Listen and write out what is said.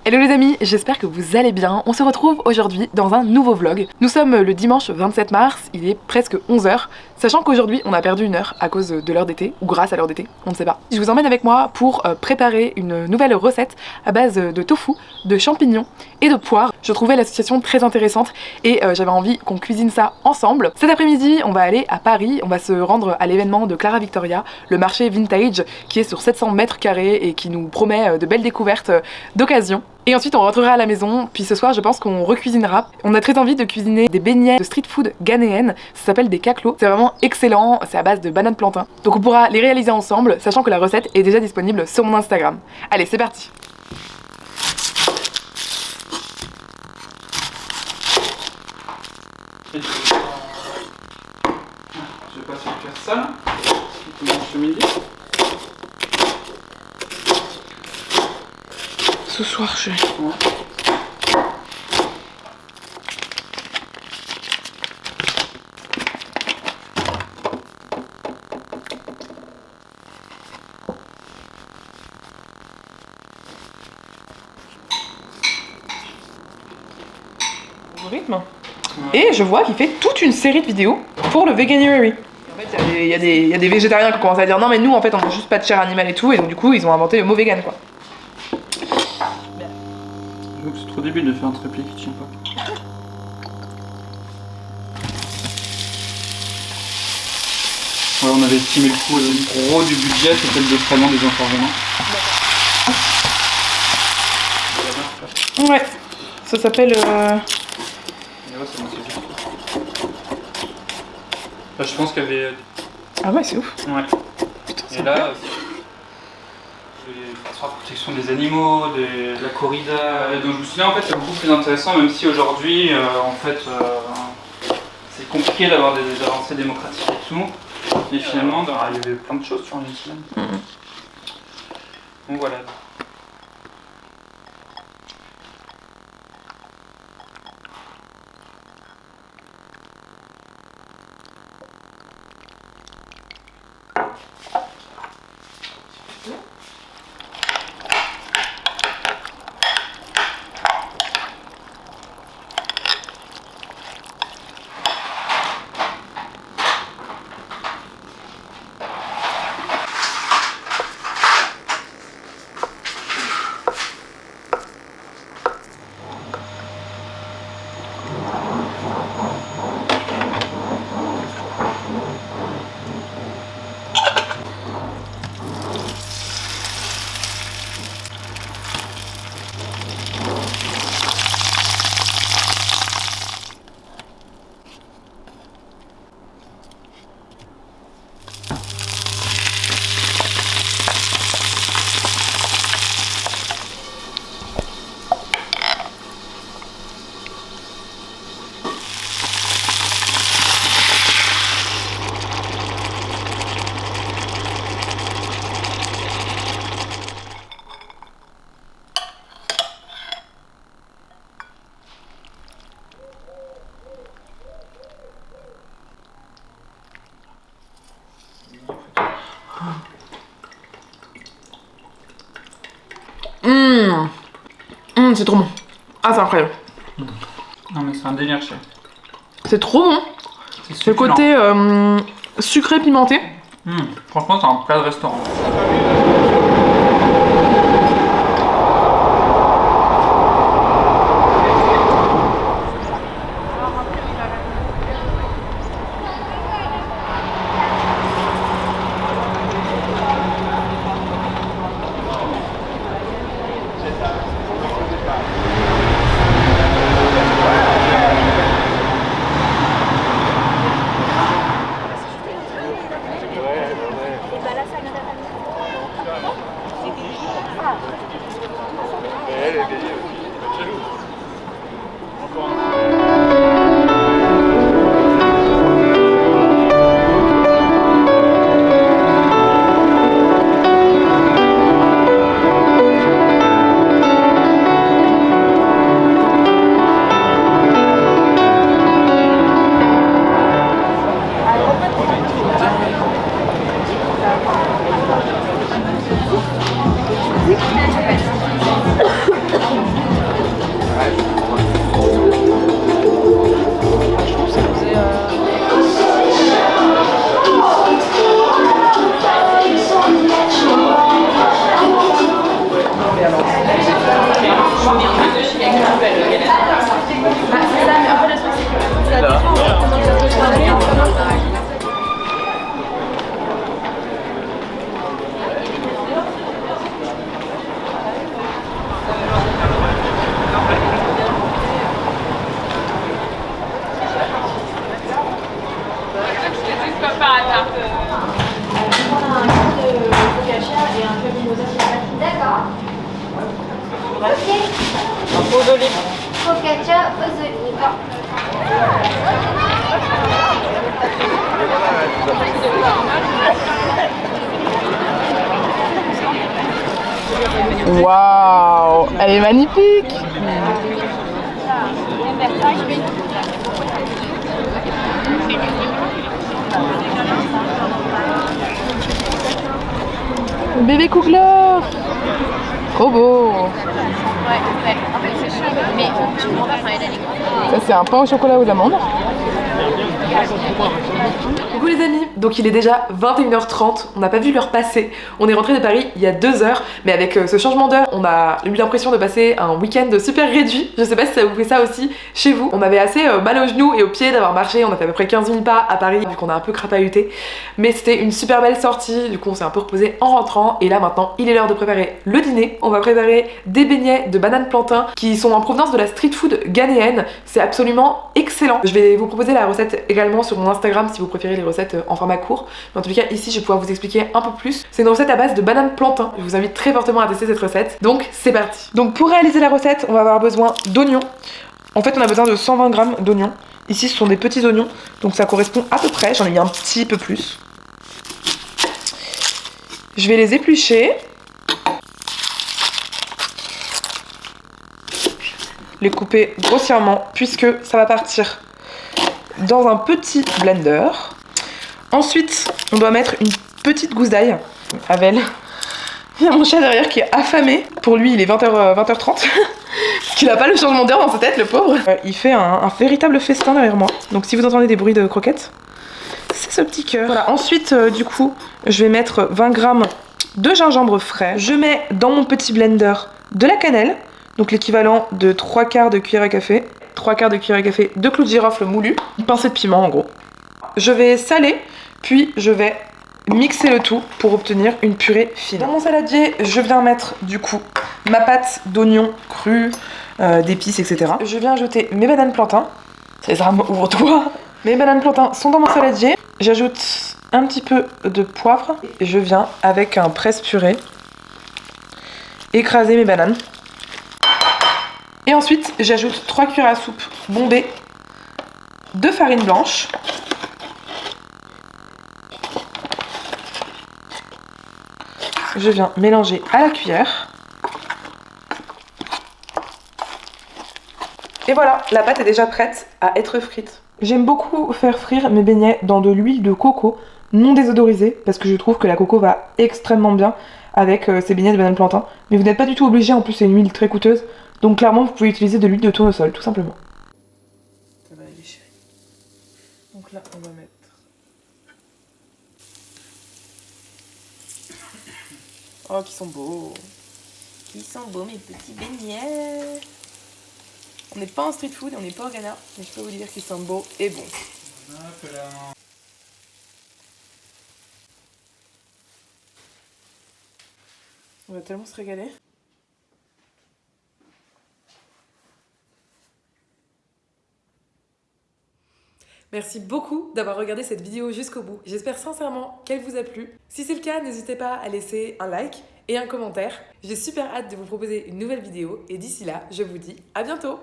Hello les amis, j'espère que vous allez bien. On se retrouve aujourd'hui dans un nouveau vlog. Nous sommes le dimanche 27 mars, il est presque 11h, sachant qu'aujourd'hui on a perdu une heure à cause de l'heure d'été, ou grâce à l'heure d'été, on ne sait pas. Je vous emmène avec moi pour préparer une nouvelle recette à base de tofu, de champignons et de poires. Je trouvais l'association très intéressante et j'avais envie qu'on cuisine ça ensemble. Cet après-midi, on va aller à Paris, on va se rendre à l'événement de Clara Victoria, le marché vintage qui est sur 700 mètres carrés et qui nous promet de belles découvertes d'occasion. Et ensuite on rentrera à la maison, puis ce soir je pense qu'on recuisinera. On a très envie de cuisiner des beignets de street food ghanéenne, ça s'appelle des kaklo. C'est vraiment excellent, c'est à base de bananes plantain. Donc on pourra les réaliser ensemble, sachant que la recette est déjà disponible sur mon Instagram. Allez, c'est parti. Je vais pas faire ça là. Ce midi. Ce soir je... Ouais. Rythme. Et je vois qu'il fait toute une série de vidéos pour le Veganuary. En fait, il y a des végétariens qui commencent à dire non mais nous en fait on mange juste pas de chair animale et tout, et donc du coup ils ont inventé le mot vegan quoi. J'avoue que c'est trop débile de faire un trépied qui tient pas. Ouais, on avait estimé le coût gros du budget, c'était le déploiement des intervenants. Ouais, ça s'appelle... Ouais, c'est bon, c'est bien. Là, je pense qu'il y avait... Ah ouais, c'est ouf. Ouais. Putain, Et là, la protection des animaux, de la corrida. Et donc je me suis dit en fait c'est beaucoup plus intéressant, même si aujourd'hui en fait c'est compliqué d'avoir des avancées démocratiques et tout. Et finalement il y avait plein de choses sur l'islam. Donc voilà. C'est trop bon. Ah, c'est incroyable. Non mais c'est un délire chef. C'est trop bon. C'est Le côté sucré pimenté. Franchement c'est un plat de restaurant. D'accord. Ok. Un pot d'olive. Focaccia aux olives. Waouh, elle est magnifique. Bébé Kugler. Trop beau. Ça c'est un pain au chocolat aux amandes. Coucou les amis, donc il est déjà 21h30, on n'a pas vu l'heure passer, on est rentré de Paris il y a 2 heures, mais avec ce changement d'heure, on a eu l'impression de passer un week-end super réduit, je sais pas si ça vous fait ça aussi chez vous. On avait assez mal aux genoux et aux pieds d'avoir marché, on a fait à peu près 15 000 pas à Paris, vu qu'on a un peu crapahuté, mais c'était une super belle sortie, du coup on s'est un peu reposé en rentrant, et là maintenant il est l'heure de préparer le dîner. On va préparer des beignets de banane plantain qui sont en provenance de la street food ghanéenne, c'est absolument excellent. Je vais vous proposer la recette également sur mon Instagram si vous préférez les recettes en format court, mais en tout cas ici je vais pouvoir vous expliquer un peu plus. C'est une recette à base de banane plantain, je vous invite très fortement à tester cette recette, donc c'est parti. Donc pour réaliser la recette on va avoir besoin d'oignons. En fait on a besoin de 120 g d'oignons, ici ce sont des petits oignons, donc ça correspond à peu près, j'en ai mis un petit peu plus. Je vais les éplucher, les couper grossièrement puisque ça va partir dans un petit blender. Ensuite, on doit mettre une petite gousse d'ail. Avel. Il y a mon chat derrière qui est affamé. Pour lui, il est 20h30. Qu'il n'a pas le changement d'heure dans sa tête, le pauvre. Il fait un véritable festin derrière moi. Donc si vous entendez des bruits de croquettes, c'est ce petit cœur. Voilà, ensuite, du coup, je vais mettre 20 g de gingembre frais. Je mets dans mon petit blender de la cannelle. Donc l'équivalent de 3/4 de cuillère à café. 3/4 de cuillère à café de clous de girofle moulu. Une pincée de piment en gros. Je vais saler, puis je vais mixer le tout pour obtenir une purée fine. Dans mon saladier, je viens mettre du coup ma pâte d'oignons crus, d'épices, etc. Je viens ajouter mes bananes plantain. Sésame, ouvre-toi. Mes bananes plantain sont dans mon saladier. J'ajoute un petit peu de poivre. Et je viens avec un presse-purée écraser mes bananes. Et ensuite, j'ajoute 3 cuillères à soupe bombées de farine blanche. Je viens mélanger à la cuillère. Et voilà, la pâte est déjà prête à être frite. J'aime beaucoup faire frire mes beignets dans de l'huile de coco non désodorisée parce que je trouve que la coco va extrêmement bien avec ces beignets de banane plantain. Mais vous n'êtes pas du tout obligé, en plus c'est une huile très coûteuse. Donc clairement vous pouvez utiliser de l'huile de tournesol tout simplement. Ça va aller chérie. Donc là on va mettre... Oh qui sont beaux. Qui sont beaux mes petits beignets. On n'est pas en street food, on n'est pas au Ghana, mais je peux vous dire qu'ils sont beaux et bons. On va tellement se régaler. Merci beaucoup d'avoir regardé cette vidéo jusqu'au bout. J'espère sincèrement qu'elle vous a plu. Si c'est le cas, n'hésitez pas à laisser un like et un commentaire. J'ai super hâte de vous proposer une nouvelle vidéo et d'ici là, je vous dis à bientôt.